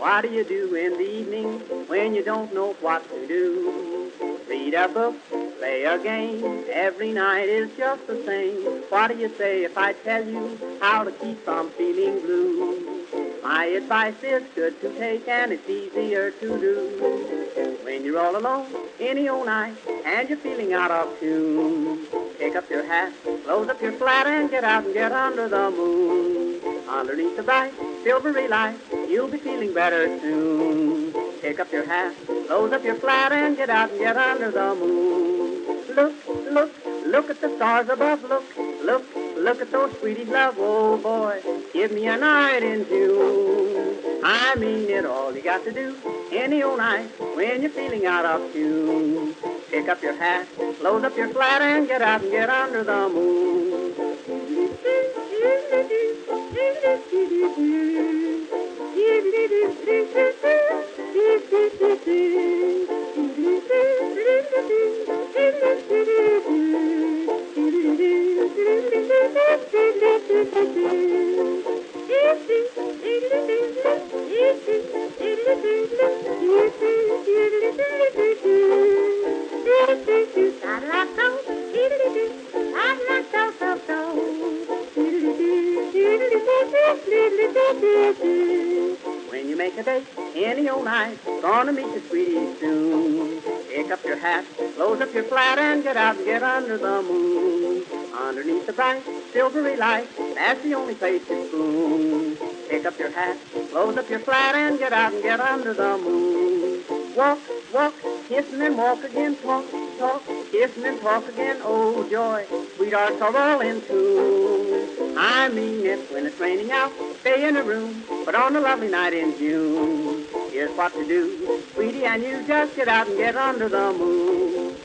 What do you do in the evening when you don't know what to do? Read a book, play a game, every night is just the same. What do you say if I tell you how to keep from feeling blue? My advice is good to take and it's easier to do. When you're all alone, any old night, and you're feeling out of tune, pick up your hat, close up your flat, and get out and get under the moon. Underneath the bright, silvery light, you'll be feeling better soon. Pick up your hat, close up your flat, and get out and get under the moon. Look, look, look at the stars above. Look, look, look at those sweeties love. Oh boy, give me a night in June. I mean it, all you got to do any old night when you're feeling out of tune. Pick up your hat, close up your flat, and get out and get under the moon. When you make a date any old night, gonna meet your sweetie soon. Pick up your hat, close up your flat, and get out and get under the moon. Underneath the bright, silvery light, that's the only place to spoon. Pick up your hat, close up your flat, and get out and get under the moon. Walk, walk, kiss and then walk again, talk, talk, kiss and then talk again, oh joy, sweethearts are all in tune. I mean it, when it's raining out, stay in a room, but on a lovely night in June, here's what to do, sweetie, and you just get out and get under the moon.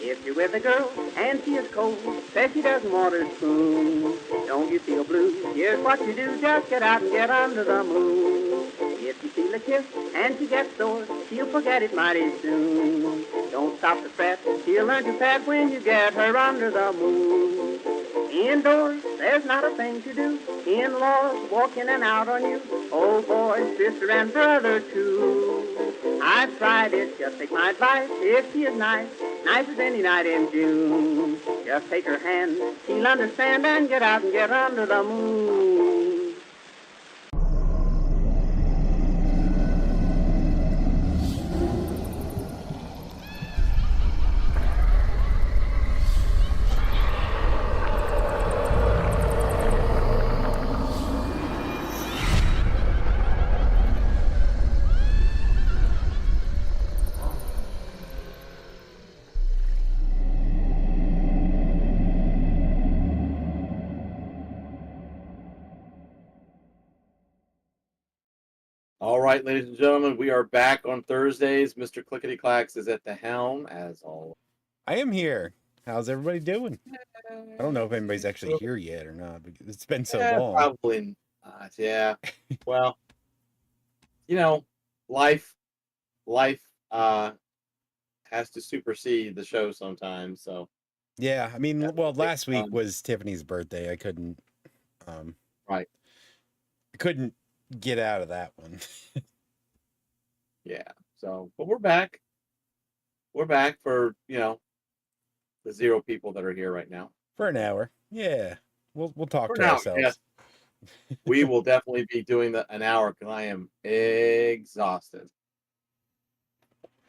If you're with a girl and she is cold, says she doesn't want her spoon, don't you feel blue? Here's what you do, just get out and get under the moon. If you feel a kiss and she gets sore, she'll forget it mighty soon. Don't stop to fret, she'll learn to pet when you get her under the moon. Indoors, there's not a thing to do. In-laws walk in and out on you. Oh boy, sister and brother too. I've tried it, just take my advice. If she is nice, nice as any night in June, just take her hand, she'll understand, and get out and get under the moon. All right, ladies and gentlemen, we are back on Thursdays. Mr. Clickety Clacks is at the helm, as always. I am here. How's everybody doing? I don't know if anybody's actually here yet or not, because it's been so long. Probably not. Yeah. Well, you know, life has to supersede the show sometimes. So Yeah, I mean, well, last week was Tiffany's birthday. I couldn't, right. I couldn't get out of that one. Yeah. So, but we're back. We're back for, the 0 people that are here right now. For an hour. Yeah. We'll talk For to now, ourselves. yes. We will definitely be doing an hour because I am exhausted.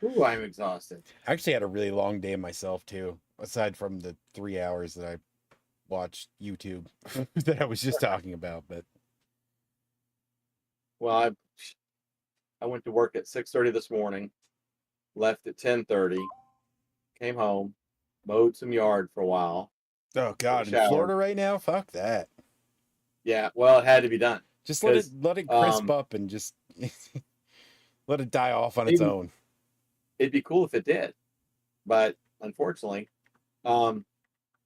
Ooh, I'm exhausted. I actually had a really long day myself too, aside from the 3 hours that I watched YouTube that I was just talking about. But well, I went to work at 6:30 this morning, left at 10:30, came home, mowed some yard for a while. Oh God, in Florida right now? Fuck that. Yeah, well, it had to be done. Just let it crisp up and just let it die off on its own. It'd be cool if it did, but unfortunately, and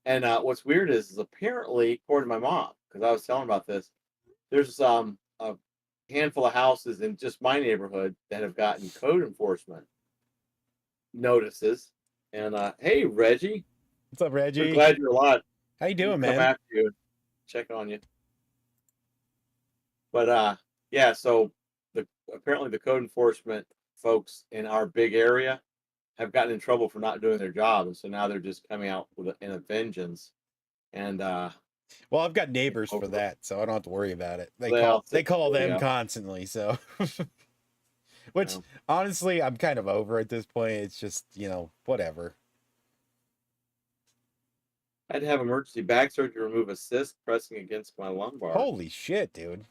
what's weird is apparently, according to my mom, because I was telling her about this, there's a handful of houses in just my neighborhood that have gotten code enforcement notices. And hey, Reggie, What's up, We're Reggie? glad you're alive. How you doing, Come man? after you, check on you. But yeah. So apparently the code enforcement folks in our big area have gotten in trouble for not doing their job, and so now they're just coming out in a vengeance. And Well, I've got neighbors for over that, so I don't have to worry about it. They well, call them yeah, constantly, so which you know, honestly I'm kind of over at this point. It's just, whatever. I had to have emergency back surgery to remove a cyst pressing against my lumbar. Holy shit, dude.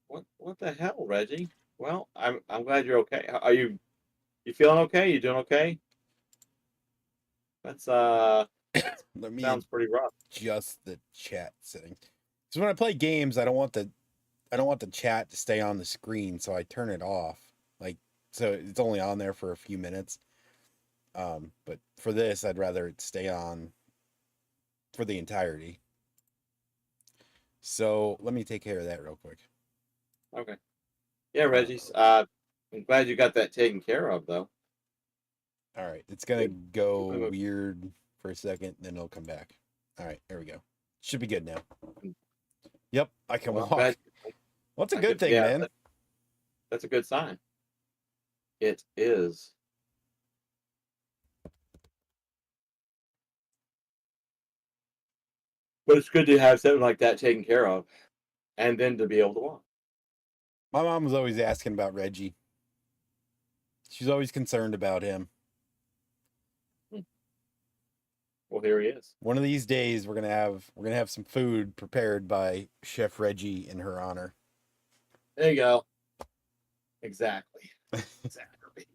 What the hell, Reggie? Well, I'm glad you're okay. Are you feeling okay? You doing okay? That's Let me sounds pretty rough. adjust the chat setting. So when I play games, I don't want the chat to stay on the screen, so I turn it off. Like, so it's only on there for a few minutes. But for this, I'd rather it stay on for the entirety. So let me take care of that real quick. Okay. Yeah, Reggie. I'm glad you got that taken care of, though. All right, it's gonna go Good. weird for a second, then it'll come back. All right, there we go. Should be good now. Yep, I can Well, walk. glad- Well, that's a I good could- thing, yeah, man. That's a good sign. It is. But it's good to have something like that taken care of, and then to be able to walk. My mom was always asking about Reggie. She's always concerned about him. Well, here he is. One of these days, we're gonna have some food prepared by Chef Reggie in her honor. There you go. Exactly. Exactly.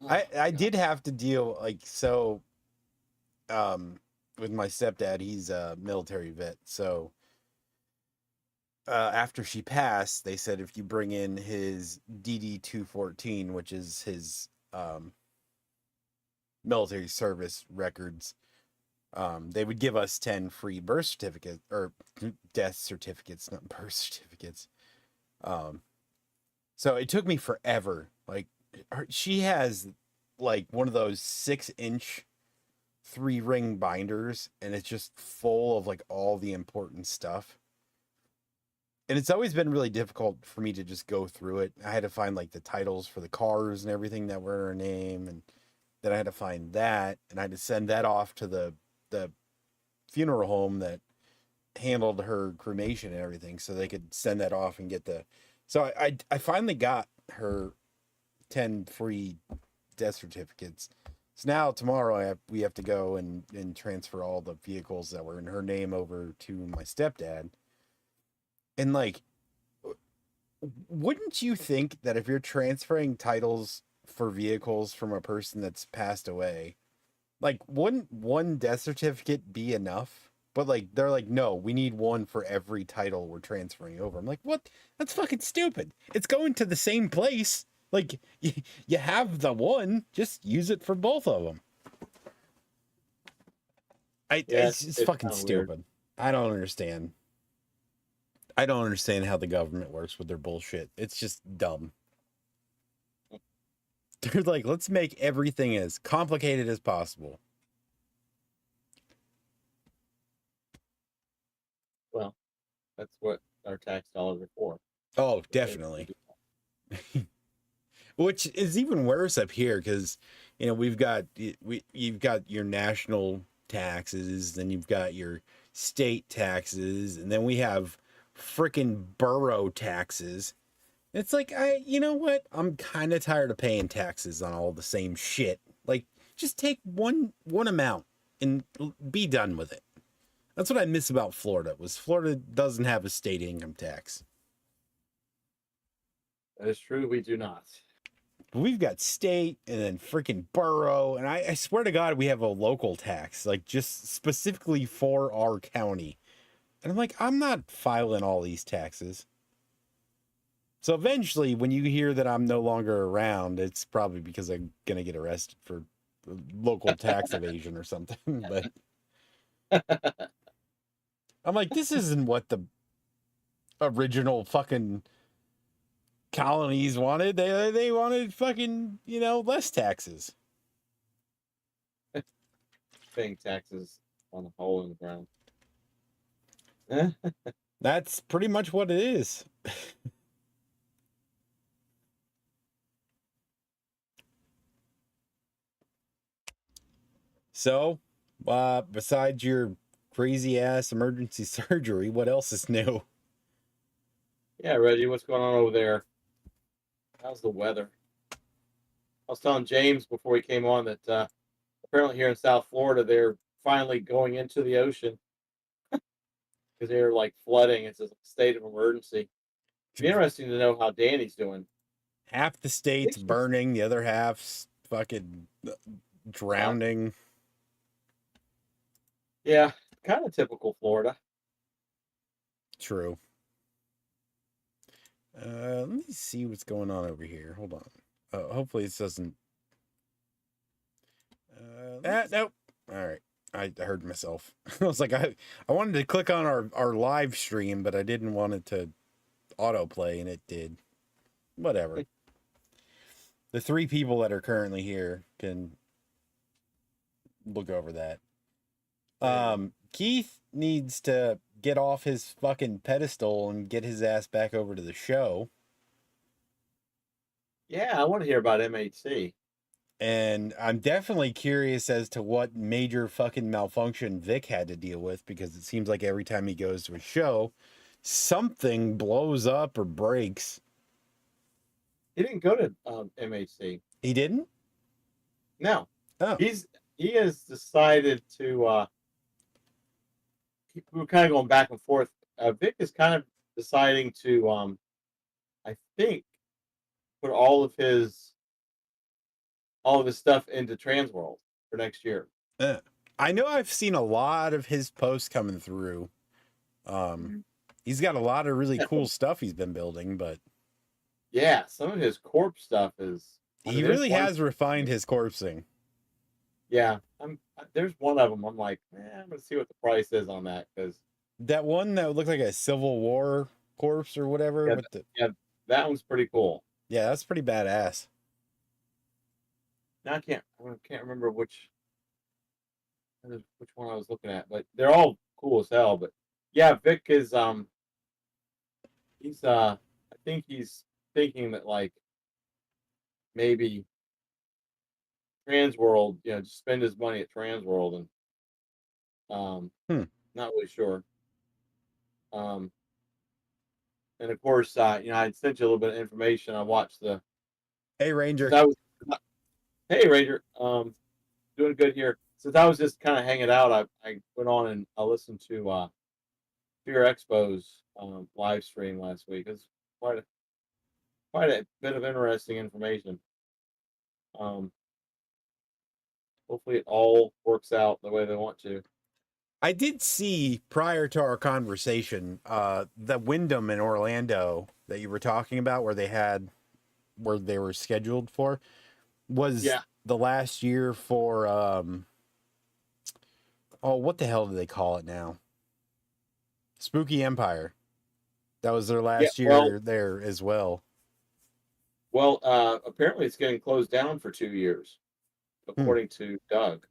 I did have to deal with my stepdad. He's a military vet, so after she passed, they said if you bring in his DD-214, which is his military service records, they would give us 10 free birth certificates or death certificates, not birth certificates. So it took me forever. Like, she has like one of those 6-inch 3-ring binders, and it's just full of like all the important stuff. And it's always been really difficult for me to just go through it. I had to find like the titles for the cars and everything that were in her name, and then I had to find that, and I had to send that off to the funeral home that handled her cremation and everything, so they could send that off and get the. So I finally got her 10 free death certificates. So now tomorrow we have to go and transfer all the vehicles that were in her name over to my stepdad. And like, wouldn't you think that if you're transferring titles for vehicles from a person that's passed away, like, wouldn't one death certificate be enough? But like, they're like, no, we need one for every title we're transferring over. I'm like, what? That's fucking stupid. It's going to the same place. Like, you have the one, just use it for both of them. It's fucking stupid. Weird. I don't understand. I don't understand how the government works with their bullshit. It's just dumb. They're like, let's make everything as complicated as possible. Well, that's what our tax dollars are for. Oh, definitely. Which is even worse up here because, you've got your national taxes, then you've got your state taxes, and then we have freaking borough taxes. It's like, you know what? I'm kind of tired of paying taxes on all the same shit. Like, just take one amount and be done with it. That's what I miss about Florida. Was Florida doesn't have a state income tax. That is true. We do not. We've got state and then freaking borough, and I swear to God, we have a local tax, like just specifically for our county. And I'm like, I'm not filing all these taxes. So eventually, when you hear that I'm no longer around, it's probably because I'm gonna get arrested for local tax evasion or something. But I'm like, this isn't what the original fucking colonies wanted. They wanted fucking, less taxes. paying taxes on a hole in the ground. Eh? That's pretty much what it is. So, besides your crazy ass emergency surgery, what else is new? Yeah, Reggie, what's going on over there? How's the weather? I was telling James before he came on that apparently here in South Florida they're finally going into the ocean because they're like flooding. It's a state of emergency. It'd be interesting to know how Danny's doing. Half the state's burning, the other half's fucking drowning. Yeah, kind of typical Florida. True. Let me see what's going on over here. Hold on. Hopefully this doesn't. Nope. All right. I heard myself. I was like, I wanted to click on our live stream, but I didn't want it to autoplay, and it did. Whatever. The 3 people that are currently here can look over that. Keith needs to get off his fucking pedestal and get his ass back over to the show. Yeah, I want to hear about MHC. And I'm definitely curious as to what major fucking malfunction Vic had to deal with, because it seems like every time he goes to a show, something blows up or breaks. He didn't go to MHC. He didn't? No. Oh. He has decided to. We were kind of going back and forth. Vic is kind of deciding to, I think, put all of his stuff into Transworld for next year. I know I've seen a lot of his posts coming through. He's got a lot of really cool stuff he's been building, but yeah, some of his corpse stuff is. He really has refined his corpsing. Yeah, there's one of them. I'm like, I'm gonna see what the price is on that, because that one that looked like a Civil War corpse or whatever. Yeah, that one's pretty cool. Yeah, that's pretty badass. Now I can't remember which one I was looking at, but they're all cool as hell. But yeah, Vic is he's I think he's thinking that like maybe Transworld, just spend his money at Transworld, and not really sure. And of course, I sent you a little bit of information. I watched the. Hey Ranger. Hey Ranger. Doing good here. Since I was just kind of hanging out, I went on and I listened to Fear Expo's live stream last week. It's quite a bit of interesting information. Hopefully it all works out the way they want to. I did see prior to our conversation, the Wyndham in Orlando that you were talking about, where they were scheduled for, was the last year for what the hell do they call it now? Spooky Empire. That was their last year there as well. Well, apparently it's getting closed down for 2 years, according to Doug.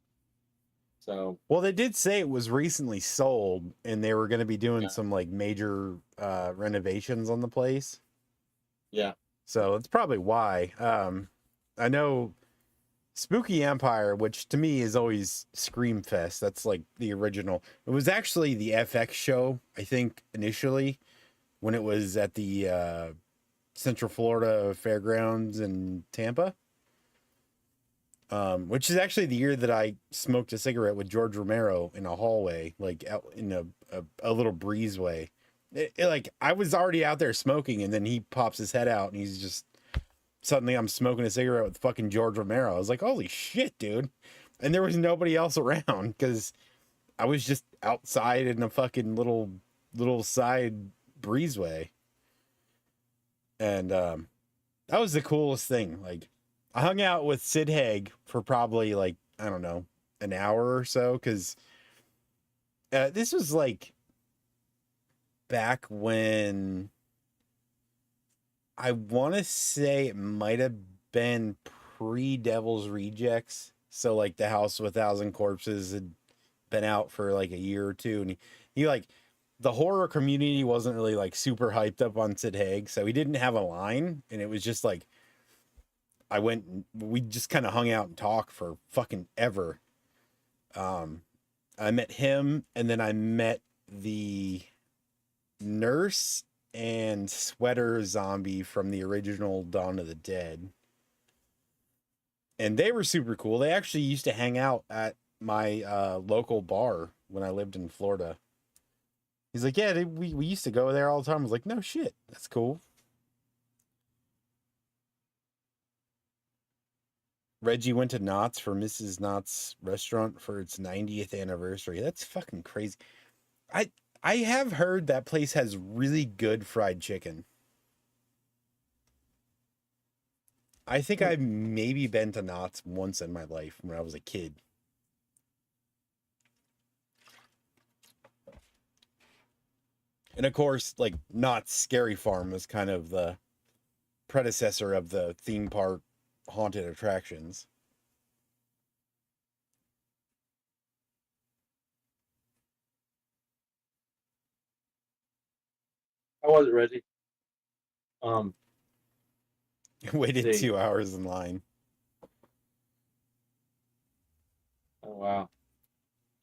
So, well, they did say it was recently sold, and they were going to be doing some like major renovations on the place. Yeah. So that's probably why. I know Spooky Empire, which to me is always Screamfest. That's like the original. It was actually the FX show, I think, initially, when it was at the Central Florida Fairgrounds in Tampa. Which is actually the year that I smoked a cigarette with George Romero in a hallway, like out in a little breezeway. Like I was already out there smoking, and then he pops his head out, and he's just suddenly I'm smoking a cigarette with fucking George Romero. I was like, holy shit, dude! And there was nobody else around because I was just outside in a fucking little side breezeway, and that was the coolest thing. Like, I hung out with Sid Haig for probably like, I don't know, an hour or so, because this was like back when I want to say it might have been pre-Devil's Rejects. So like the House of a Thousand Corpses had been out for like a year or two, and he like the horror community wasn't really like super hyped up on Sid Haig, so he didn't have a line, and it was just like I went and we just kind of hung out and talked for fucking ever. I met him, and then I met the nurse and sweater zombie from the original Dawn of the Dead. And they were super cool. They actually used to hang out at my local bar when I lived in Florida. He's like, yeah, we used to go there all the time. I was like, no shit, that's cool. Reggie went to Knott's for Mrs. Knott's restaurant for its 90th anniversary. That's fucking crazy. I have heard that place has really good fried chicken. I think I've maybe been to Knott's once in my life when I was a kid. And of course, like Knott's Scary Farm was kind of the predecessor of the theme park haunted attractions. How was it, Reggie? Waited See. 2 hours in line. Oh wow.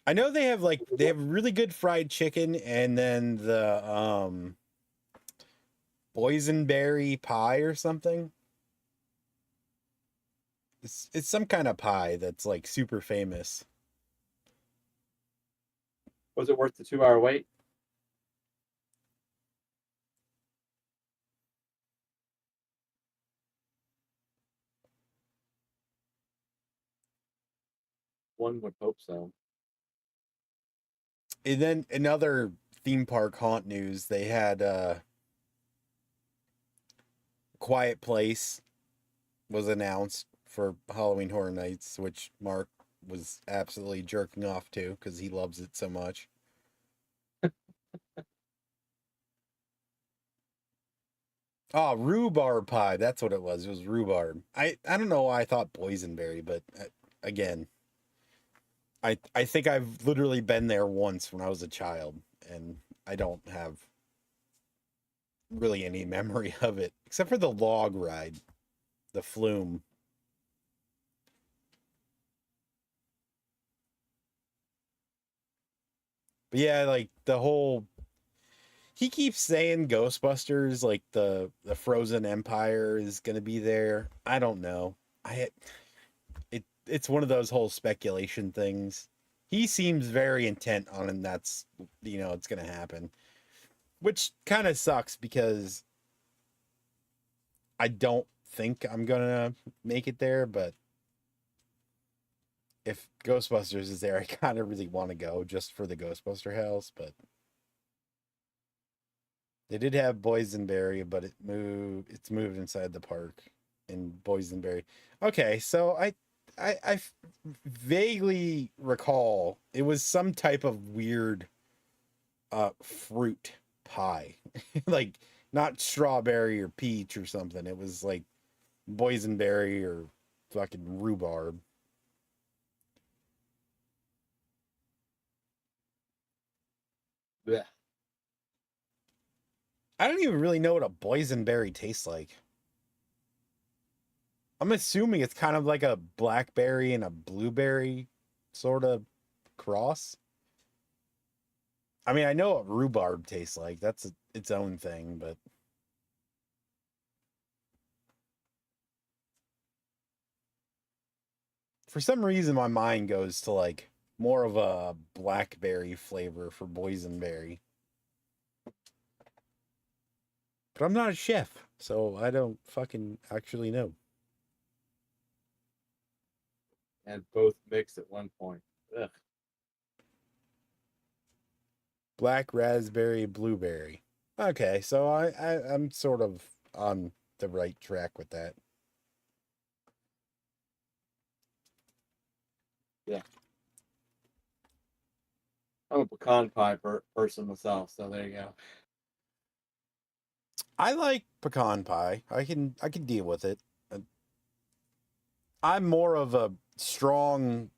I know they have really good fried chicken, and then the boysenberry pie or something. It's some kind of pie that's like super famous. Was it worth the 2-hour wait? One would hope so. And then another theme park haunt news, they had Quiet Place was announced for Halloween Horror Nights, which Mark was absolutely jerking off to because he loves it so much. Oh, rhubarb pie. That's what it was. It was rhubarb. I don't know why I thought boysenberry, but again, I think I've literally been there once when I was a child, and I don't have really any memory of it, except for the log ride, the flume. But yeah, like the whole he keeps saying Ghostbusters, like the Frozen Empire is gonna be there. I don't know. It's one of those whole speculation things. He seems very intent on, and that's it's gonna happen, which kind of sucks because I don't think I'm gonna make it there. But if Ghostbusters is there, I kind of really want to go just for the Ghostbuster house. But they did have Boysenberry, but it's moved inside the park in Boysenberry. Okay, so I vaguely recall it was some type of weird fruit pie. Like not strawberry or peach or something. It was like boysenberry or fucking rhubarb. Blech. I don't even really know what a boysenberry tastes like. I'm assuming it's kind of like a blackberry and a blueberry sort of cross. I mean, I know what rhubarb tastes like. That's its own thing, but for some reason my mind goes to like more of a blackberry flavor for boysenberry. But I'm not a chef, so I don't fucking actually know. And both mixed at one point. Ugh. Black raspberry, blueberry. Okay, so I'm sort of on the right track with that. Yeah. I'm a pecan pie person myself, so there you go. I like pecan pie. I can deal with it. I'm more of a strong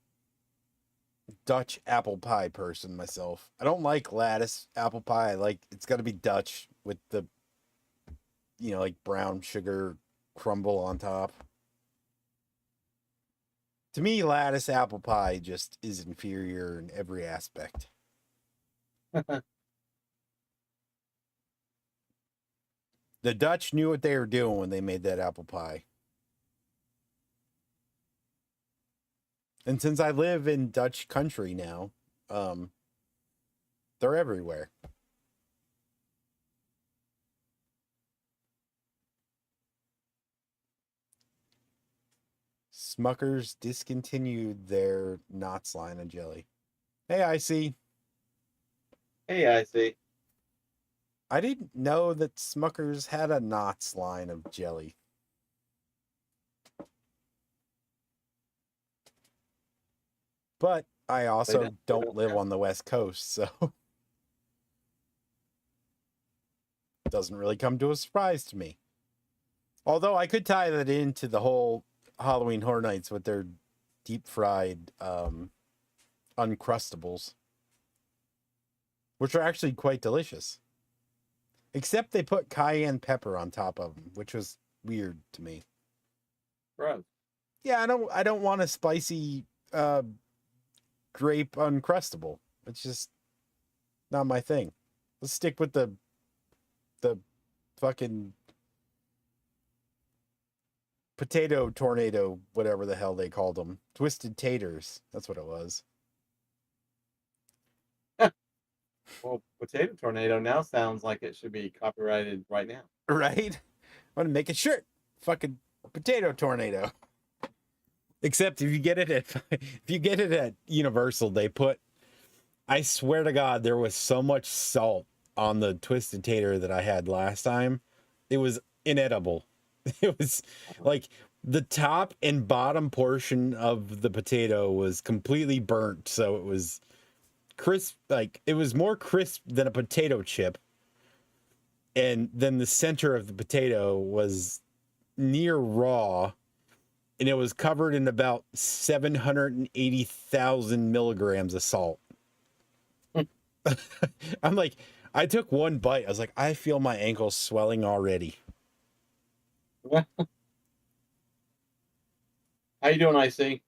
Dutch apple pie person myself. I don't like lattice apple pie. I like it's got to be Dutch with the, like brown sugar crumble on top. To me, lattice apple pie just is inferior in every aspect. The Dutch knew what they were doing when they made that apple pie. And since I live in Dutch country now, they're everywhere. Smuckers discontinued their Knots line of jelly. Hey, I see. Hey, I see. I didn't know that Smuckers had a Knots line of jelly. But I also don't live on the West Coast, so it doesn't really come to a surprise to me. Although I could tie that into the whole Halloween Horror Nights with their deep fried Uncrustables, which are actually quite delicious. Except they put cayenne pepper on top of them, which was weird to me. Gross. Yeah, I don't want a spicy grape Uncrustable. It's just not my thing. Let's stick with the fucking potato tornado, whatever the hell they called them. Twisted taters. That's what it was. Well, potato tornado now sounds like it should be copyrighted right now. Right? I want to make a shirt. Fucking potato tornado. Except if you get it at Universal, they put, I swear to God, there was so much salt on the twisted tater that I had last time. It was inedible. It was like the top and bottom portion of the potato was completely burnt, so it was crisp, like it was more crisp than a potato chip. And then the center of the potato was near raw, and it was covered in about 780,000 milligrams of salt. I'm like, I took one bite. I was like, I feel my ankles swelling already. How you doing, IC?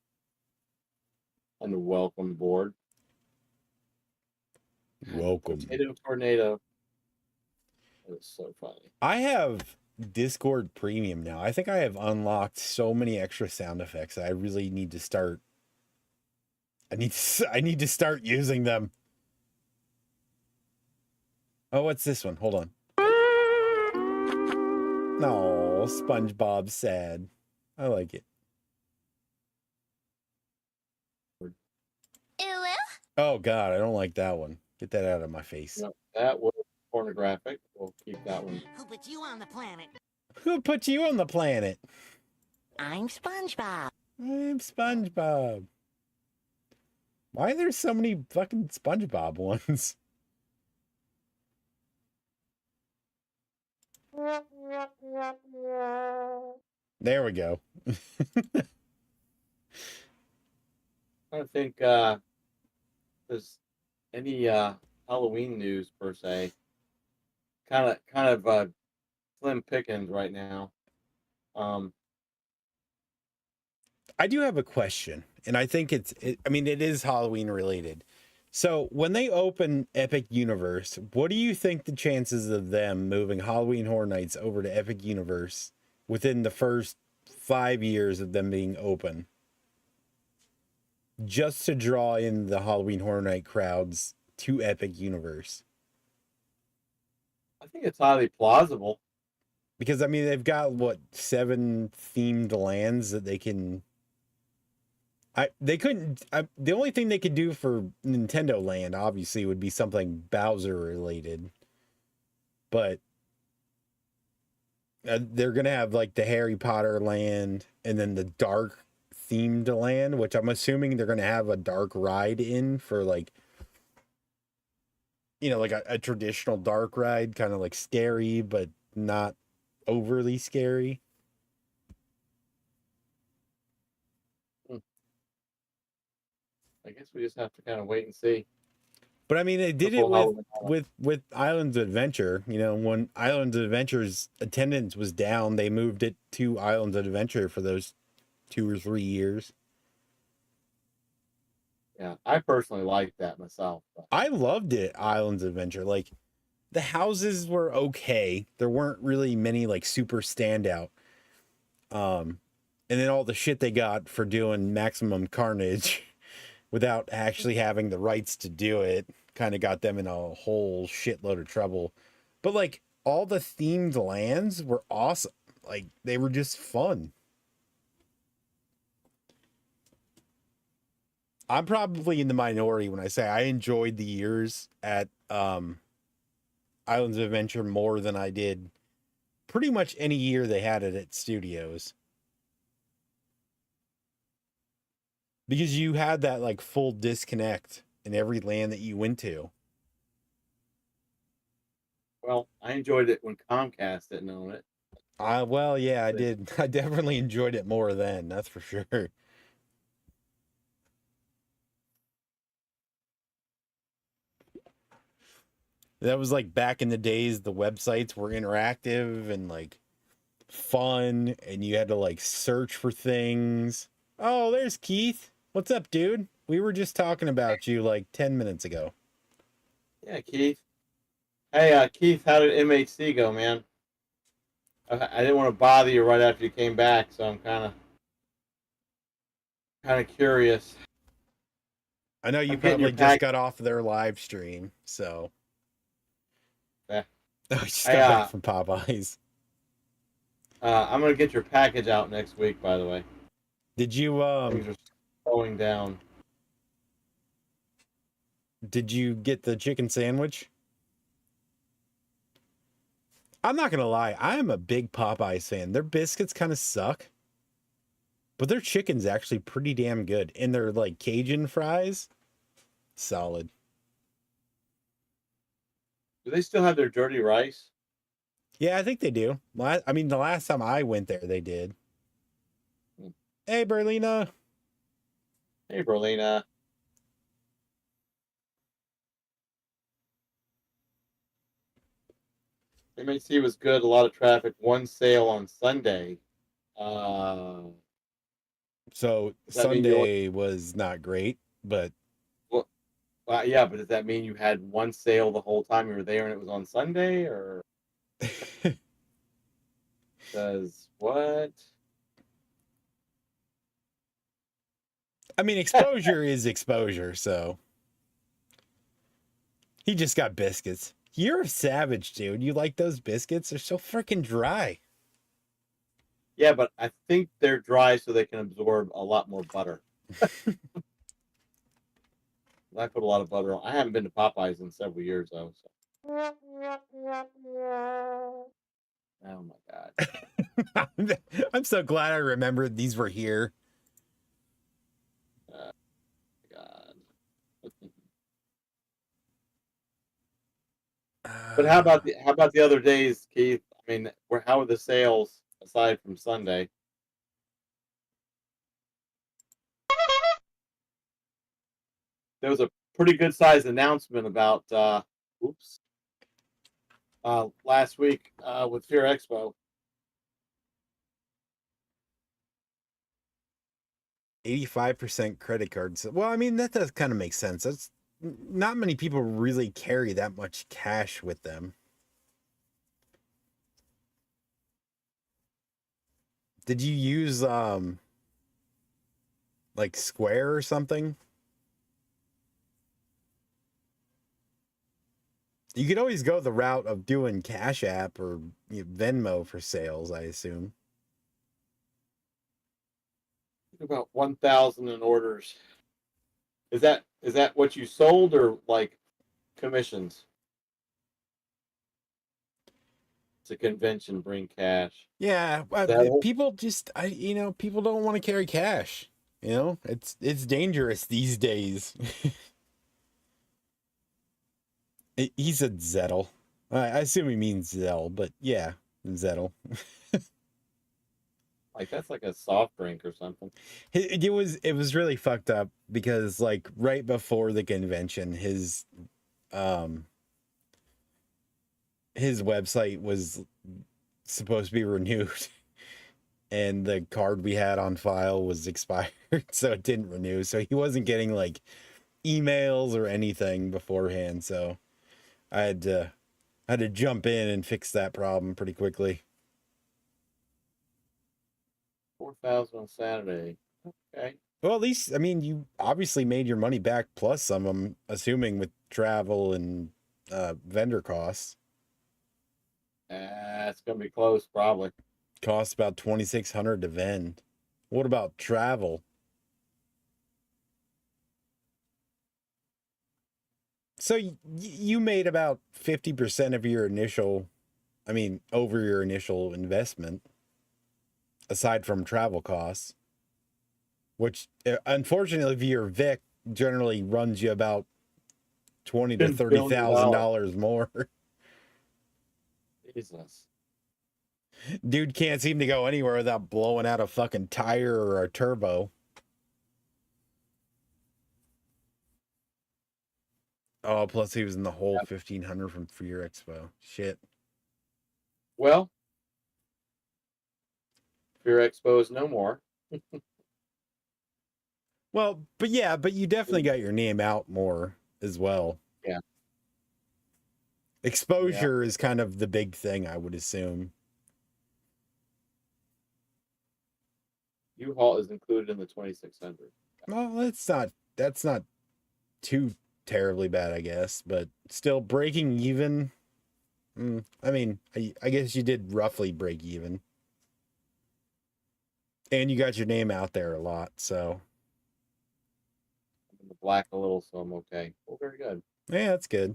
And welcome aboard. Welcome. Potato tornado. That was so funny. I have Discord Premium now. I think I have unlocked so many extra sound effects. I really need to start. I need to start using them. Oh, what's this one? Hold on. No, SpongeBob's sad. I like it. Oh God, I don't like that one. Get that out of my face. No, that was pornographic. We'll keep that one. Who put you on the planet? Who put you on the planet? I'm SpongeBob. I'm SpongeBob. Why are there so many fucking SpongeBob ones? There we go. I don't think there's any Halloween news per se. Kind of slim pickings right now. I do have a question, and I think it is Halloween related. So when they open Epic Universe, what do you think the chances of them moving Halloween Horror Nights over to Epic Universe within the first 5 years of them being open? Just to draw in the Halloween Horror Night crowds to Epic Universe. I think it's highly plausible. Because, I mean, they've got, 7 themed lands that they can... the only thing they could do for Nintendo Land, obviously, would be something Bowser-related. But they're going to have, the Harry Potter land, and then the dark-themed land, which I'm assuming they're going to have a dark ride in for, a traditional dark ride, kind of, scary, but not overly scary. I guess we just have to kind of wait and see. But I mean, they did The it full Halloween with Islands of Adventure. You know, when Islands of Adventure's attendance was down, they moved it to Islands of Adventure for those 2 or 3 years. Yeah, I personally like that myself. But I loved it, Islands of Adventure. Like the houses were okay. There weren't really many like super standout. And then all the shit they got for doing Maximum Carnage without actually having the rights to do it kind of got them in a whole shitload of trouble. But like all the themed lands were awesome. Like they were just fun. I'm probably in the minority when I say I enjoyed the years at Islands of Adventure more than I did pretty much any year they had it at studios. Because you had that like full disconnect in every land that you went to. well, I enjoyed it when Comcast didn't own it. Well, yeah, I did. I definitely enjoyed it more then, that's for sure. That was like back in the days the websites were interactive and like fun and you had to like search for things. Oh, there's Keith. What's up, dude? We were just talking about you like 10 minutes ago. Yeah, Keith. Hey, Keith, how did MHC go, man? I didn't want to bother you right after you came back, so I'm kind of curious. I know you I'm getting your probably just pack- got off their live stream, so. Yeah. Oh, you just Hey, got back from Popeyes. I'm gonna get your package out next week, by the way. Did you Things are slowing down. did you get the chicken sandwich? I'm not gonna lie, I am a big Popeyes fan. Their biscuits kind of suck, but their chicken's actually pretty damn good. And their like Cajun fries, solid. Do they still have their dirty rice? Yeah, I think they do. I mean, the last time I went there, they did. Hey, Berlina. Hey, Berlina. MHC was good. A lot of traffic. One sale on Sunday. So Does that mean you Sunday was not great, but yeah, but does that mean you had one sale the whole time you were there and it was on Sunday, or does what? I mean, exposure is exposure, so he just got biscuits. You're a savage, dude. You like those biscuits? They're so freaking dry. Yeah, but I think they're dry so they can absorb a lot more butter. I put a lot of butter on. I haven't been to Popeyes in several years though. So. Oh my god. I'm so glad I remembered these were here. God. But how about the other days, Keith? I mean, how are the sales aside from Sunday? There was a pretty good sized announcement about last week with Fear Expo. 85% credit cards. Well, I mean, that does kind of make sense. That's not many people really carry that much cash with them. Did you use like Square or something? You could always go the route of doing Cash App or Venmo for sales, I assume. About 1,000 in orders. Is that what you sold or like commissions? It's a convention, bring cash. Yeah, people just people don't want to carry cash. It's dangerous these days. He said Zettel. I assume he means Zell, but yeah, Zettel. Like that's like a soft drink or something. It was really fucked up because like right before the convention, his website was supposed to be renewed, and the card we had on file was expired, so it didn't renew. So he wasn't getting like emails or anything beforehand. So I had to jump in and fix that problem pretty quickly. 4,000 on Saturday. Okay. Well, at least, I mean, you obviously made your money back plus some, I'm assuming, with travel and vendor costs. It's gonna be close, probably. Costs about $2,600 to vend. What about travel? So you made about 50% of your initial, I mean, over your initial investment, aside from travel costs, which unfortunately, if your Vic generally runs you about $20,000 to $30,000 more. Jesus. Dude can't seem to go anywhere without blowing out a fucking tire or a turbo. Oh, plus he was in the whole 1,500 from Fear Expo. Shit. Well, Fear Expo is no more. Well, but yeah, but you definitely got your name out more as well. Yeah. Exposure is kind of the big thing, I would assume. U-Haul is included in the 2,600. Well, that's not too terribly bad, I guess, but still breaking even. I mean, I guess you did roughly break even. And you got your name out there a lot, so. I'm in the black a little, so I'm okay. Well, very good. Yeah, that's good.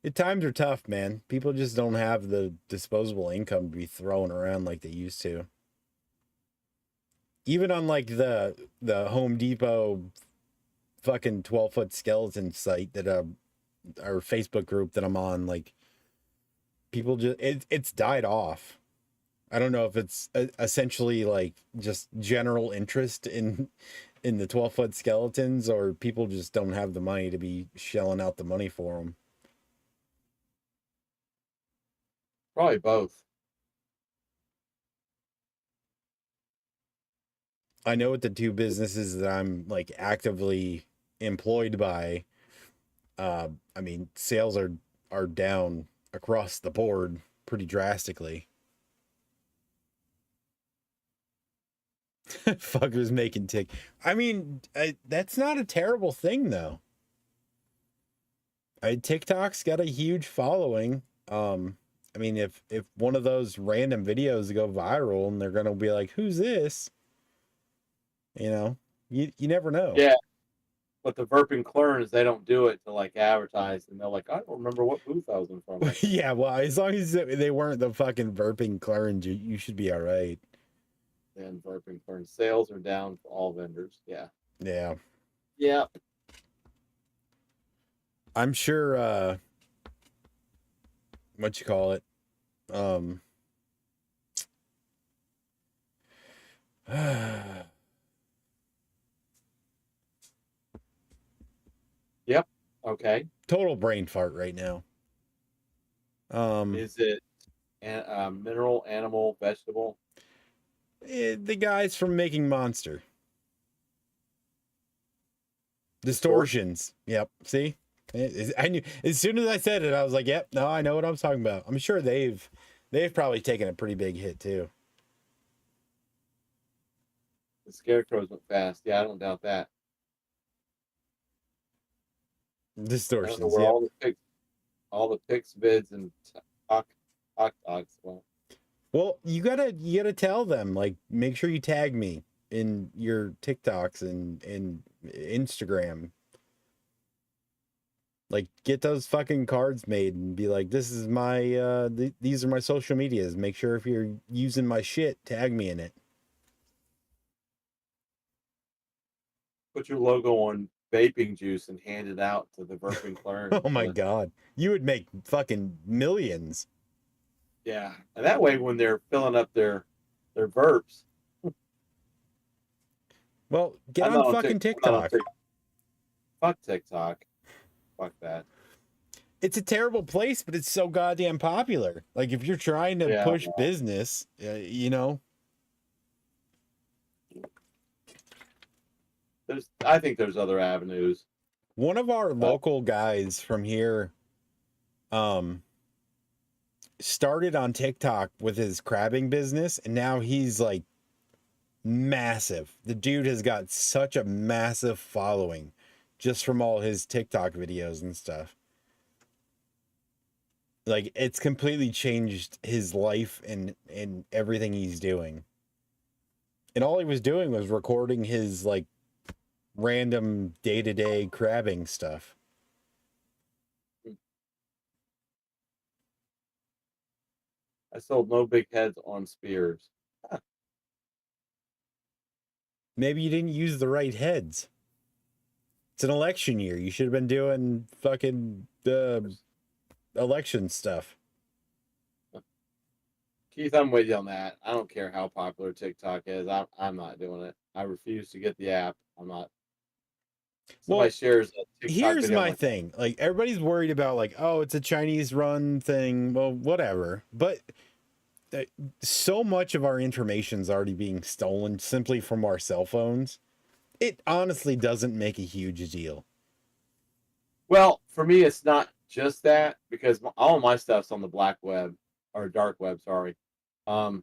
The times are tough, man. People just don't have the disposable income to be throwing around like they used to. Even on like the Home Depot fucking 12-foot skeleton site that our Facebook group that I'm on, like people just it's died off. I don't know if it's essentially like just general interest in the 12-foot skeletons, or people just don't have the money to be shelling out the money for them. Probably both. I know with the two businesses that I'm like actively employed by, I mean, sales are down across the board pretty drastically. Fuckers making tick. I mean, that's not a terrible thing though. TikTok's got a huge following. I mean, if one of those random videos go viral and they're gonna be like, "Who's this?" You know, you never know. Yeah. But the Verpin Clerns, they don't do it to like advertise, and they're like, I don't remember what booth I was in from. Yeah, well, as long as they weren't the fucking Verpin Clerns, you should be all right. And Verpin Clerns sales are down for all vendors. Yeah. Yeah. Yeah. I'm sure what you call it? Yep. Okay. Total brain fart right now. Is it mineral, animal, vegetable? The guys from Making Monster. Distortions. Yep. See? I knew as soon as I said it, I was like, "Yep, no, I know what I'm talking about." I'm sure they've probably taken a pretty big hit too. The scarecrows went fast. Yeah, I don't doubt that. Distortions. I don't know where all the pics, vids, and talks. Well, you gotta tell them, like, make sure you tag me in your TikToks and Instagram. Like, get those fucking cards made and be like, this is my these are my social medias. Make sure if you're using my shit, tag me in it. Put your logo on vaping juice and hand it out to the Verpin Clerns. Oh my god, you would make fucking millions. Yeah, and that way when they're filling up their They're verbs. Well, get I'm on not fucking I'm not on TikTok. Fuck TikTok. Fuck that. It's a terrible place, but it's so goddamn popular. Like if you're trying to Yeah. push business, you know, I think there's other avenues. one of our local guys from here started on TikTok with his crabbing business, and now he's like massive. The dude has got such a massive following just from all his TikTok videos and stuff. Like it's completely changed his life and everything he's doing. And all he was doing was recording his like random day-to-day crabbing stuff. I sold no big heads on spears. Maybe you didn't use the right heads. It's an election year. You should have been doing fucking election stuff. Keith, I'm with you on that. I don't care how popular TikTok is. I'm not doing it. I refuse to get the app. I'm not. Somebody shares a TikTok here's video, my thing. Like everybody's worried about like, oh, it's a Chinese run thing. Well, whatever. But so much of our information is already being stolen simply from our cell phones. It honestly doesn't make a huge deal. Well, for me, it's not just that because all of my stuff's on the black web or dark web. Sorry. I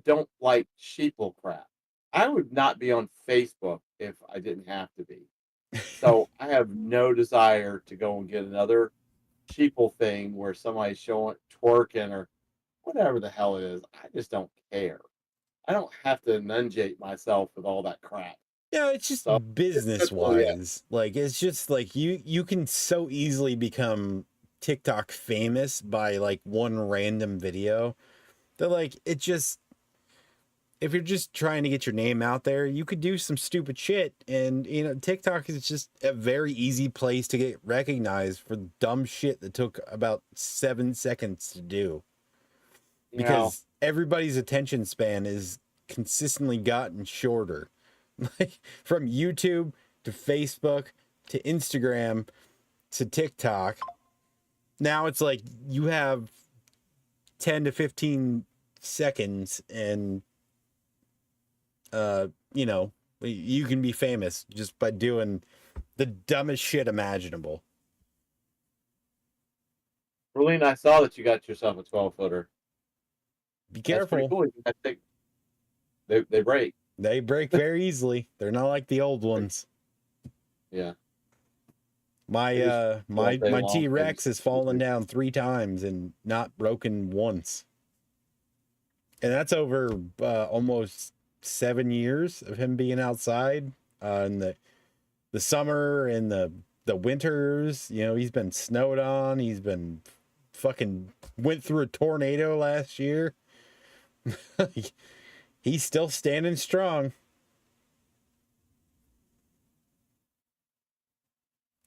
don't like sheeple crap. I would not be on Facebook if I didn't have to be. So I have no desire to go and get another sheeple thing where somebody's showing twerking or whatever the hell it is. I just don't care. I don't have to inundate myself with all that crap. Yeah, it's just business wise. Like it's just like you can so easily become TikTok famous by like one random video. That like it just, if you're just trying to get your name out there, you could do some stupid shit. And you know, TikTok is just a very easy place to get recognized for dumb shit that took about 7 seconds to do. Because everybody's attention span is consistently gotten shorter. Like from YouTube to Facebook to Instagram to TikTok. Now it's like you have 10 to 15 seconds and you know, you can be famous just by doing the dumbest shit imaginable. Berlin, I saw that you got yourself a 12-footer. Be careful. Cool. They break. They break very easily. They're not like the old ones. Yeah. My T-Rex has fallen down 3 times and not broken once. And that's over almost 7 years of him being outside in the summer and the winters. You know, he's been snowed on. He's been fucking went through a tornado last year. He's still standing strong.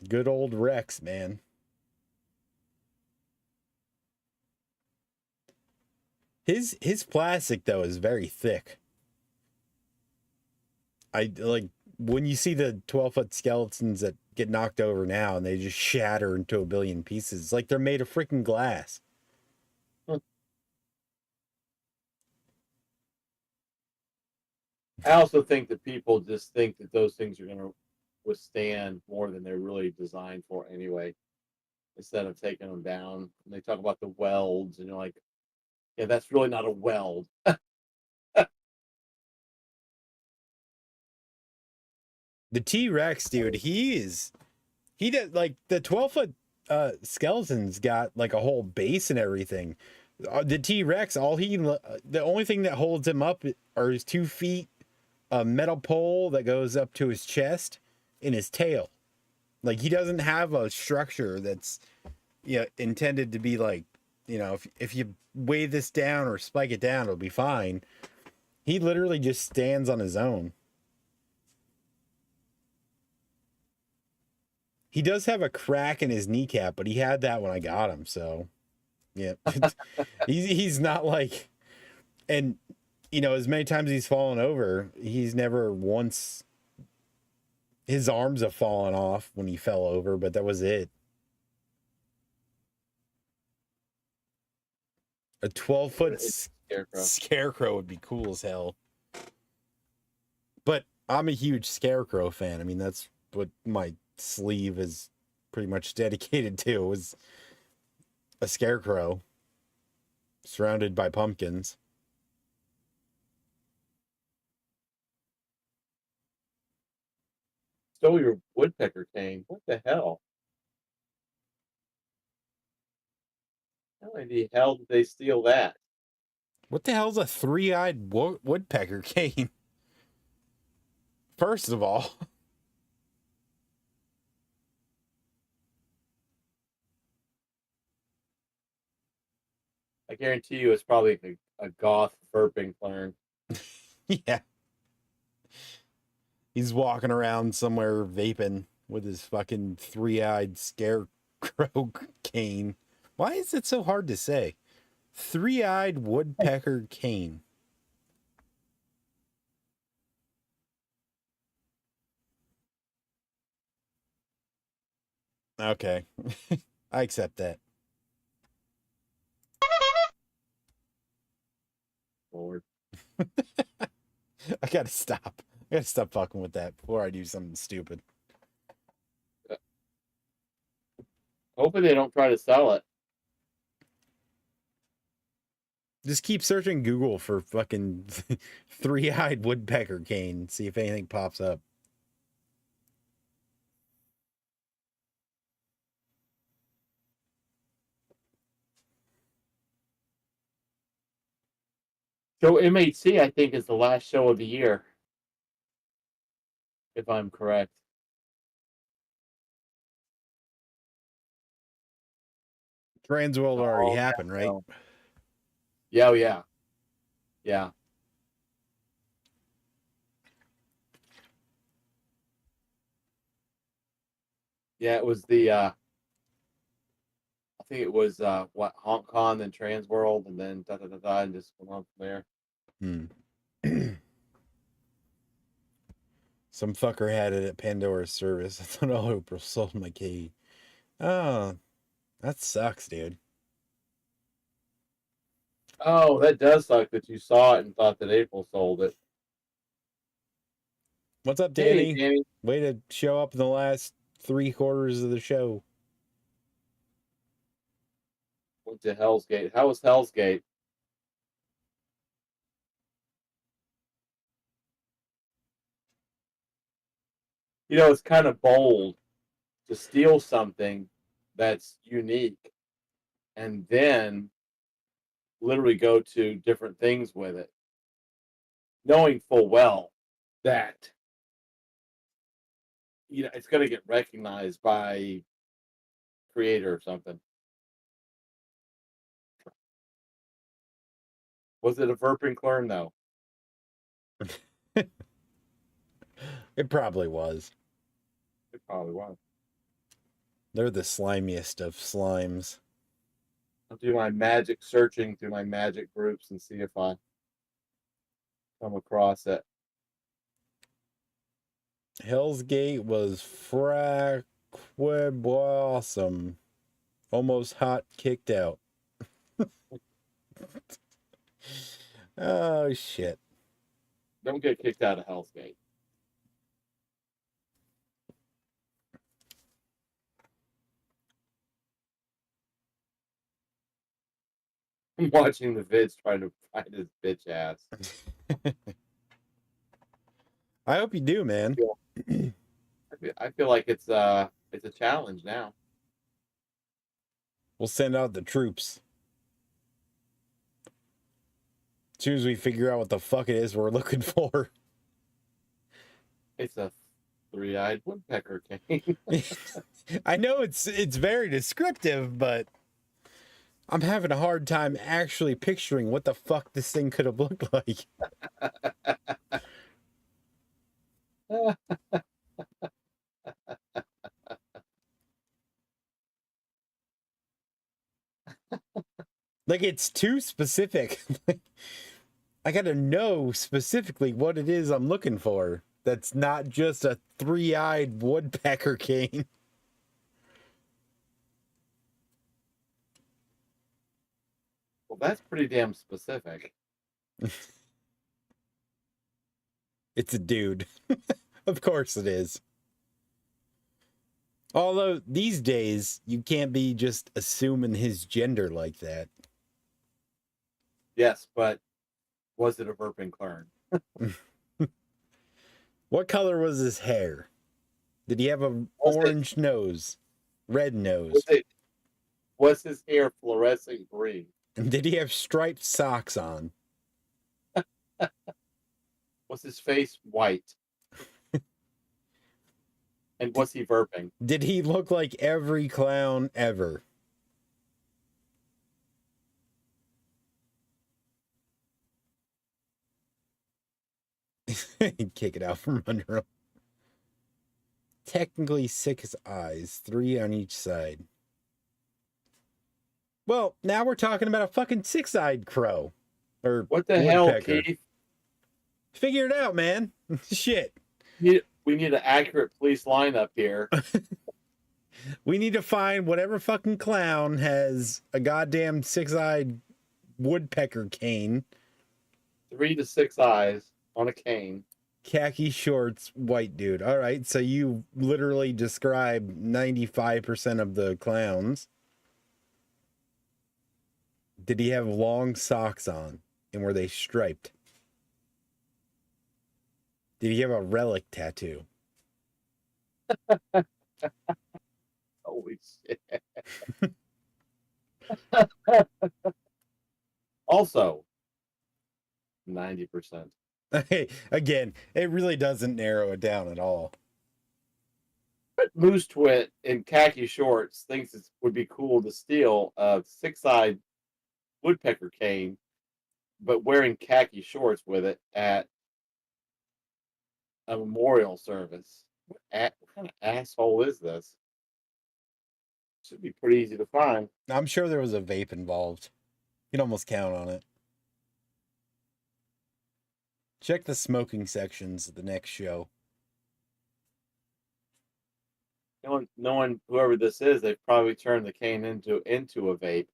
Good old Rex, man. His plastic though is very thick. I like when you see the 12-foot skeletons that get knocked over now and they just shatter into a billion pieces. It's like they're made of freaking glass. I also think that people just think that those things are going to withstand more than they're really designed for anyway, instead of taking them down. And they talk about the welds, and you're like, yeah, that's really not a weld. The T-Rex, dude, he did like the 12-foot skeleton's got like a whole base and everything. The T-Rex, the only thing that holds him up are his 2 feet, a metal pole that goes up to his chest, and his tail. Like he doesn't have a structure that's intended to be like, if you weigh this down or spike it down, it'll be fine. He literally just stands on his own. He does have a crack in his kneecap, but he had that when I got him, so yeah. he's not like And, as many times he's fallen over, he's never once. His arms have fallen off when he fell over, but that was it. A 12-foot scarecrow would be cool as hell. But I'm a huge Scarecrow fan. I mean, that's what my sleeve is pretty much dedicated to, was a Scarecrow surrounded by pumpkins. Stole your woodpecker cane. What the hell? How in the hell did they steal that? What the hell's a three-eyed woodpecker cane? First of all. I guarantee you it's probably a goth burping clern. Yeah. He's walking around somewhere vaping with his fucking three-eyed scarecrow cane. Why is it so hard to say? Three-eyed woodpecker cane. Okay. I accept that. Lord. I gotta stop. I gotta stop fucking with that before I do something stupid. Hopefully they don't try to sell it. Just keep searching Google for fucking three-eyed woodpecker cane. See if anything pops up. So MHC, I think, is the last show of the year, if I'm correct. Transworld already happened, right? Yeah, oh, yeah. Yeah. Yeah, it was the I think it was what, Hong Kong, then Transworld, and then and just went on from there. Some fucker had it at Pandora's service. I thought Oprah sold my key. Oh, that sucks, dude. Oh, that does suck that you saw it and thought that April sold it. What's up, Danny? Hey, Danny. Way to show up in the last 3/4 of the show. Went to Hell's Gate. How was Hell's Gate? It's kind of bold to steal something that's unique and then literally go to different things with it, knowing full well that it's going to get recognized by creator or something. Was it a Verpinklern though? It probably was. It probably was. They're the slimiest of slimes. I'll do my magic searching through my magic groups and see if I come across it. Hell's Gate was awesome. Almost hot kicked out. Oh, shit. Don't get kicked out of Hell's Gate. I'm watching the vids trying to find his bitch ass. I hope you do, man. I feel like it's a challenge now. We'll send out the troops. As soon as we figure out what the fuck it is we're looking for. It's a three-eyed woodpecker cane. I know it's very descriptive, but I'm having a hard time actually picturing what the fuck this thing could have looked like. Like, it's too specific. I gotta know specifically what it is I'm looking for. That's not just a three-eyed woodpecker cane. Well, that's pretty damn specific. It's a dude. Of course it is. Although these days you can't be just assuming his gender like that. Yes, but was it a Verpin Clern? What color was his hair? Did he have a Was it- orange nose? Red nose? Was his hair fluorescent green? And did he have striped socks on? Was his face white? And was he verping? Did he look like every clown ever? Kick it out from under him. Technically 6 eyes, 3 on each side. Well, now we're talking about a fucking 6-eyed crow. Or What the hell, woodpecker. Keith? Figure it out, man. Shit. We need an accurate police lineup here. We need to find whatever fucking clown has a goddamn 6-eyed woodpecker cane, 3 to 6 eyes on a cane. khaki shorts, white dude. All right, so you literally describe 95% of the clowns. Did he have long socks on, and were they striped? Did he have a relic tattoo? Holy shit. Also, 90%. Again, it really doesn't narrow it down at all. But Moose Twit in khaki shorts thinks it would be cool to steal a 6-eyed woodpecker cane, but wearing khaki shorts with it at a memorial service. What kind of asshole is this? Should be pretty easy to find. I'm sure there was a vape involved. You can almost count on it. Check the smoking sections of the next show. Knowing whoever this is, they've probably turned the cane into a vape.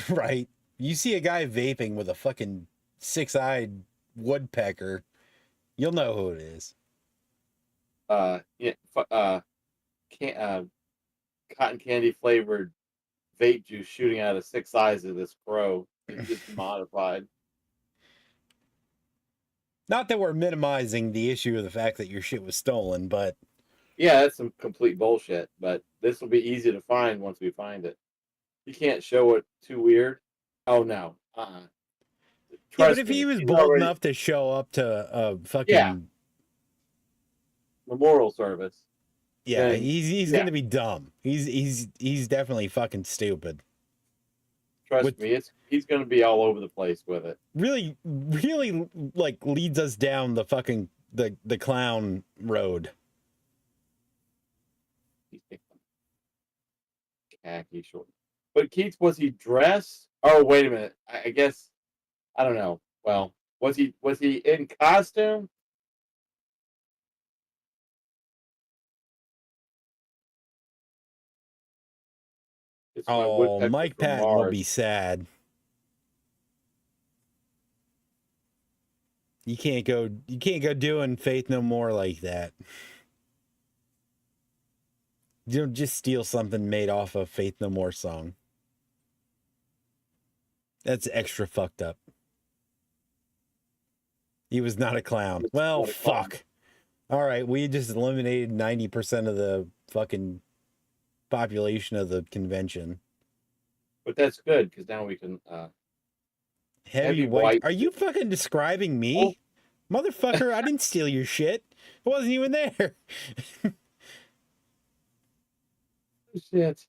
Right. You see a guy vaping with a fucking 6-eyed woodpecker, you'll know who it is. Cotton candy flavored vape juice shooting out of 6 eyes of this crow. It's just modified. Not that we're minimizing the issue of the fact that your shit was stolen, but Yeah, that's some complete bullshit, but this will be easy to find once we find it. You can't show it too weird. Oh no. yeah, Trust but if me, he was he's bold already- enough to show up to a fucking Yeah. memorial service. yeah, then- he's yeah. gonna be dumb. He's definitely fucking stupid. Trust With- me, he's going to be all over the place with it. Really like leads us down the fucking the clown road. Khaki short. But Keith, was he dressed? Oh, wait a minute. I guess I don't know. Well, was he in costume? It's my Oh, woodpecker Mike from Patton will Mars. be sad. You can't go doing Faith No More like that. You don't just steal something made off a Faith No More song. That's extra fucked up. He was not a clown. It's Well, not a clown. fuck. All right, we just eliminated 90% of the fucking population of the convention. But that's good because now we can. Heavy Heavy white. white. Are you fucking describing me? Motherfucker, I didn't steal your shit. I wasn't even there. Shit.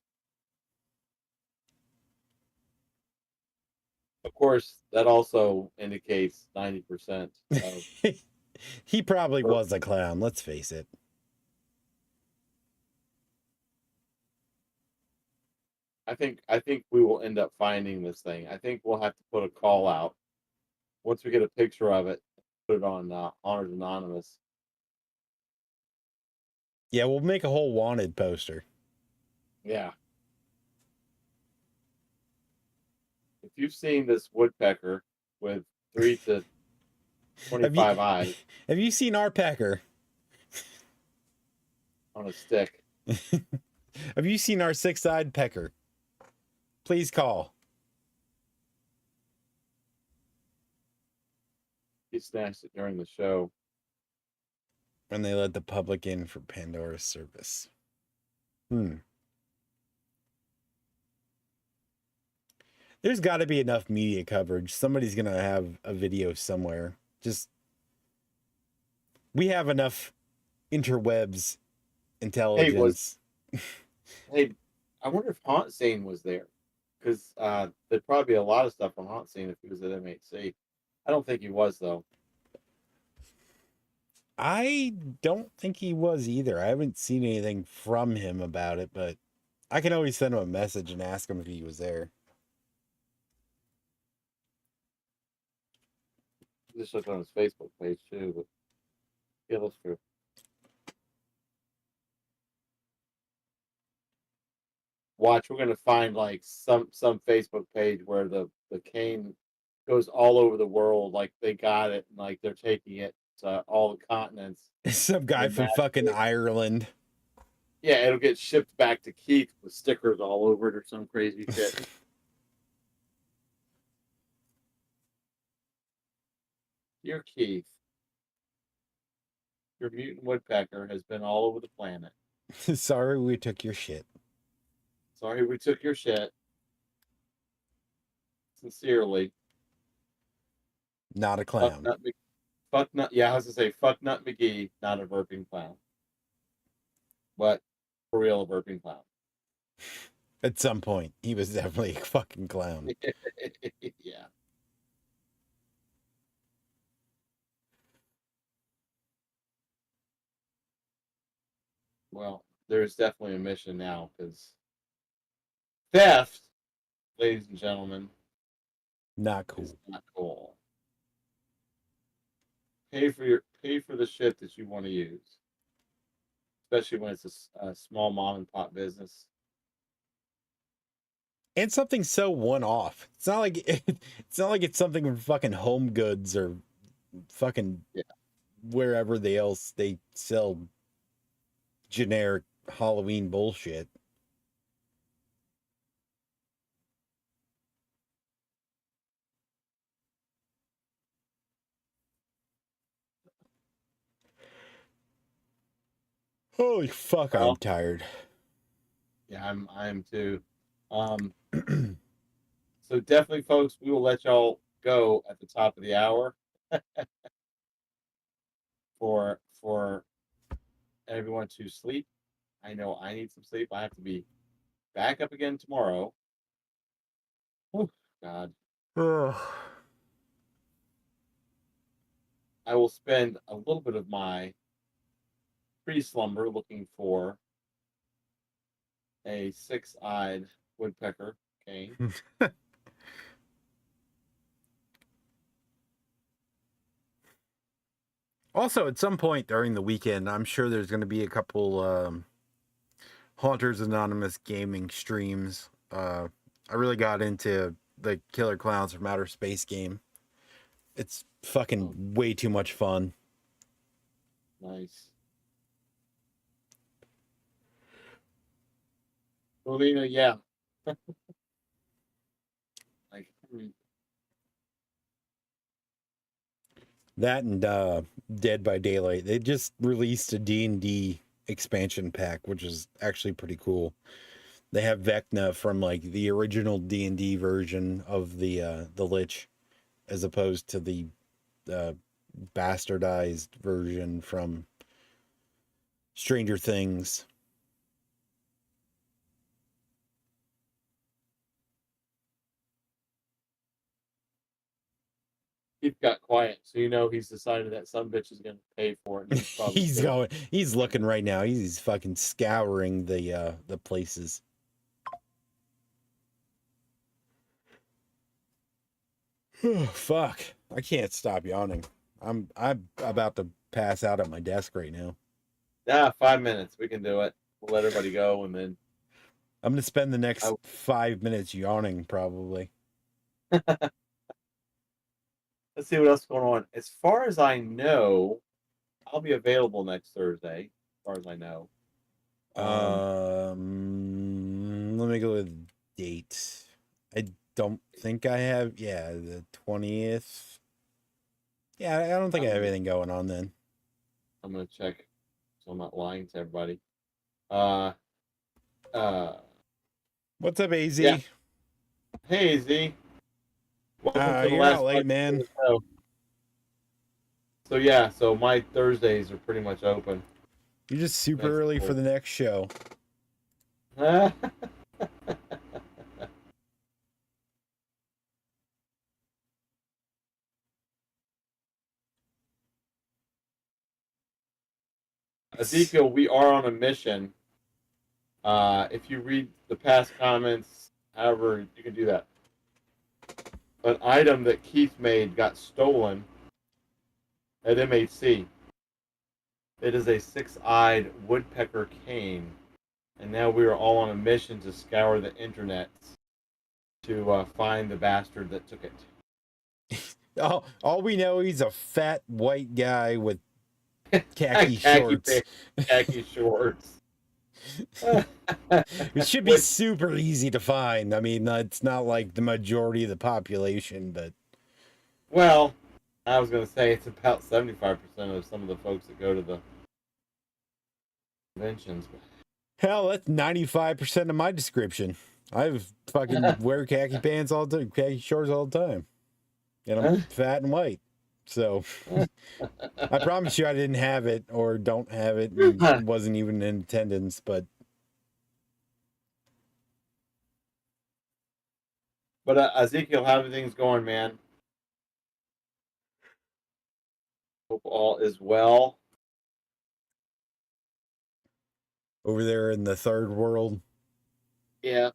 Of course, that also indicates 90% of. He probably was a clown, let's face it. I think we will end up finding this thing. I think we'll have to put a call out once we get a picture of it, put it on Honors Anonymous. Yeah, we'll make a whole wanted poster. Yeah. If you've seen this woodpecker with 3 to 25 eyes Have you seen our pecker? on a stick, Have you seen our 6-eyed pecker? Please call. he snatched it during the show. And they let the public in for Pandora's service. There's got to be enough media coverage. Somebody's going to have a video somewhere. We have enough interwebs intelligence. Hey, I wonder if Haunt Scene was there. Because there'd probably be a lot of stuff on Haunt Scene if he was at MHC. I don't think he was, though. I don't think he was either. I haven't seen anything from him about it, but I can always send him a message and ask him if he was there. Just looked on his Facebook page, too. But yeah, that's true. Watch, we're gonna find like some Facebook page where the cane goes all over the world, like they got it and like they're taking it to all the continents. Some guy from fucking Ireland. Yeah, it'll get shipped back to Keith with stickers all over it or some crazy shit. Dear Keith, your mutant woodpecker has been all over the planet. Sorry we took your shit. Sorry we took your shit. Sincerely. Not a clown. Yeah, I was gonna say fuck Nut McGee, not a burping clown. But for real, a burping clown. At some point, he was definitely a fucking clown. Yeah. Well, there's definitely a mission now because theft, ladies and gentlemen, Not cool. is not cool. Pay for the shit that you want to use, especially when it's a small mom and pop business. And something so one-off. It's not like it's something from fucking Home Goods or fucking wherever they sell generic Halloween bullshit. Holy fuck, I'm tired. Yeah, I'm too. So definitely, folks, we will let y'all go at the top of the hour for everyone to sleep. I know I need some sleep. I have to be back up again tomorrow. Oh God. I will spend a little bit of my pre-slumber looking for a 6-eyed woodpecker cane. Also, at some point during the weekend, I'm sure there's going to be a couple Haunters Anonymous gaming streams. I really got into the Killer Clowns from Outer Space game. It's fucking way too much fun. Nice. Molina, yeah. That and Dead by Daylight. They just released a D&D expansion pack, which is actually pretty cool. They have Vecna from like the original D&D version of the Lich, as opposed to the bastardized version from Stranger Things. Keith got quiet, so you know he's decided that some bitch is going to pay for it. He's looking right now. He's fucking scouring the places. Oh, fuck. I can't stop yawning. I'm about to pass out at my desk right now. Yeah, 5 minutes. We can do it. We'll let everybody go, and then I'm gonna spend the next 5 minutes yawning probably. let's see what else is going on. As far as I know, I'll be available next Thursday. As far as I know. Let me go with date. I don't think I have. Yeah, the 20th. Yeah, I don't think I have anything going on then. I'm gonna check, so I'm not lying to everybody. What's up, AZ? Yeah. Hey, Z. Welcome to the You're last not late, part man. of the show. So yeah, so my Thursdays are pretty much open. You're just super That's early cool. for the next show. Ezekiel, we are on a mission. If you read the past comments, however, you can do that. An item that Keith made got stolen at MHC. It is a six-eyed woodpecker cane, and now we are all on a mission to scour the internet to find the bastard that took it. All we know, he's a fat white guy with khaki shorts. Khaki shorts. It should be super easy to find. I mean, it's not like the majority of the population, but... Well, I was going to say it's about 75% of some of the folks that go to the conventions. Hell, that's 95% of my description. I fucking wear khaki pants all the time, khaki shorts all the time. And I'm fat and white. So, I promise you I didn't have it or don't have it and wasn't even in attendance, but... But Ezekiel, how everything's going, man? Hope all is well. Over there in the third world. Yeah.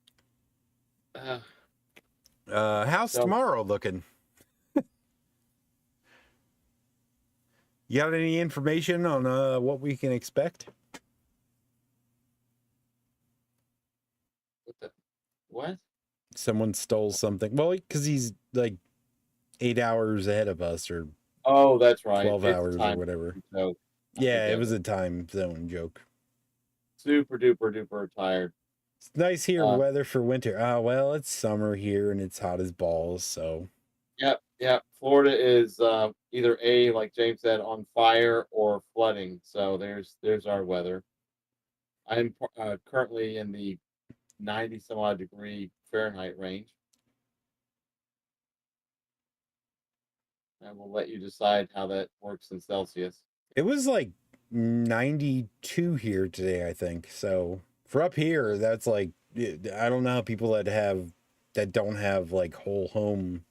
How's tomorrow looking? You got any information on what we can expect? What? Someone stole something. Well, because he's like 8 hours ahead of us, or Oh, that's right. 12 It's hours or whatever. So Yeah, it was a time zone joke. Super duper duper tired. It's nice here weather for winter. Well, it's summer here and it's hot as balls, so. Yep. Florida is either like James said, on fire or flooding. So there's our weather. I'm currently in the 90 some odd degree Fahrenheit range. I will let you decide how that works in Celsius. It was like 92 here today, I think. So for up here, that's like, I don't know how people that don't have like whole home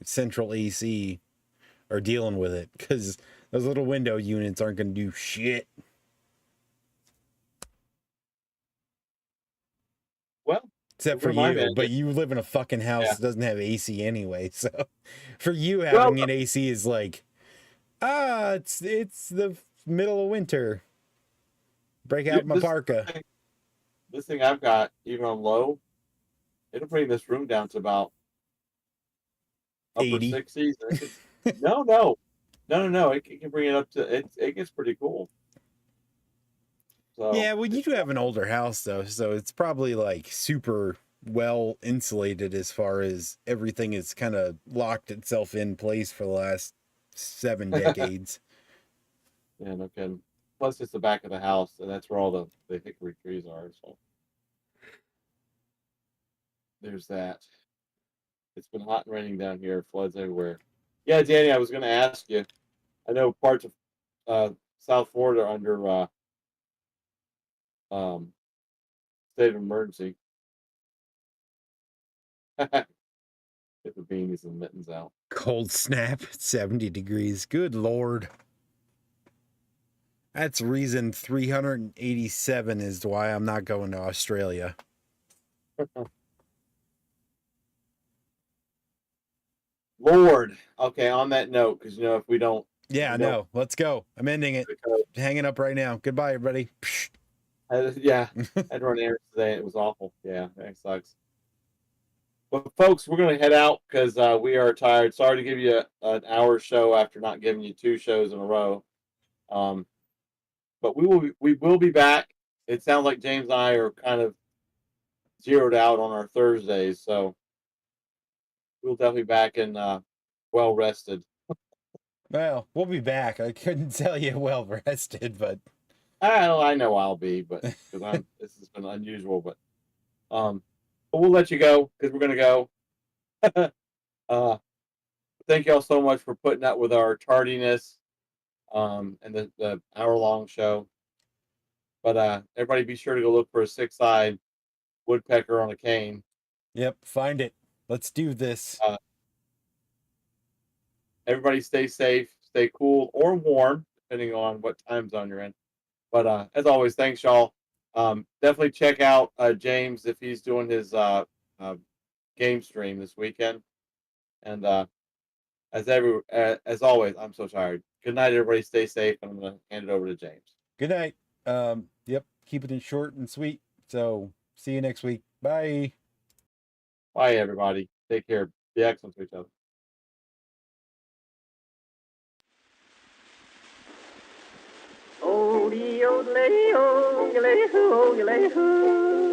central AC are dealing with it, because those little window units aren't going to do shit. Well, except for you, but you live in a fucking house that doesn't have AC anyway. So for you, having an AC is like, it's the middle of winter. Break out my parka. This thing I've got, even on low, it'll bring this room down to about upper 80. 60s. No. It can bring it up to it gets pretty cool. So, yeah, well, you do have an older house though, so it's probably like super well insulated as far as everything has kind of locked itself in place for the last 7 decades. Yeah, no kidding. Plus, it's the back of the house, and that's where all the hickory trees are. So there's that. It's been hot and raining down here. Floods everywhere. Yeah, Danny, I was going to ask you. I know parts of South Florida are under state of emergency. Get the beanies and mittens out. Cold snap at 70 degrees. Good Lord. That's reason 387 is why I'm not going to Australia. Lord. Okay, on that note, because if we don't, Yeah, we don't no, let's go. I'm ending it. Hanging up right now. Goodbye, everybody. yeah, I had to run errands today. It was awful. Yeah, that sucks. But folks, we're gonna head out because we are tired. Sorry to give you an hour show after not giving you 2 shows in a row. Um, but we will be back. It sounds like James and I are kind of zeroed out on our Thursdays, so we'll definitely be back and well rested. Well, we'll be back. I couldn't tell you well rested, but I know I'll be, but because this has been unusual, but we'll let you go because we're gonna go. uh, thank y'all so much for putting up with our tardiness, and the hour-long show. But everybody, be sure to go look for a six-eyed woodpecker on a cane. yep, find it. Let's do this. Everybody, stay safe, stay cool or warm, depending on what time zone you're in. But as always, thanks y'all. Definitely check out James if he's doing his game stream this weekend. And as always, I'm so tired. Good night, everybody. Stay safe. And I'm gonna hand it over to James. Good night. Yep, keep it short and sweet. So see you next week. Bye. Bye, everybody. Take care. Be excellent to each other. Oh, dee, oh, lay, oh, you lay, oh, you lay, oh.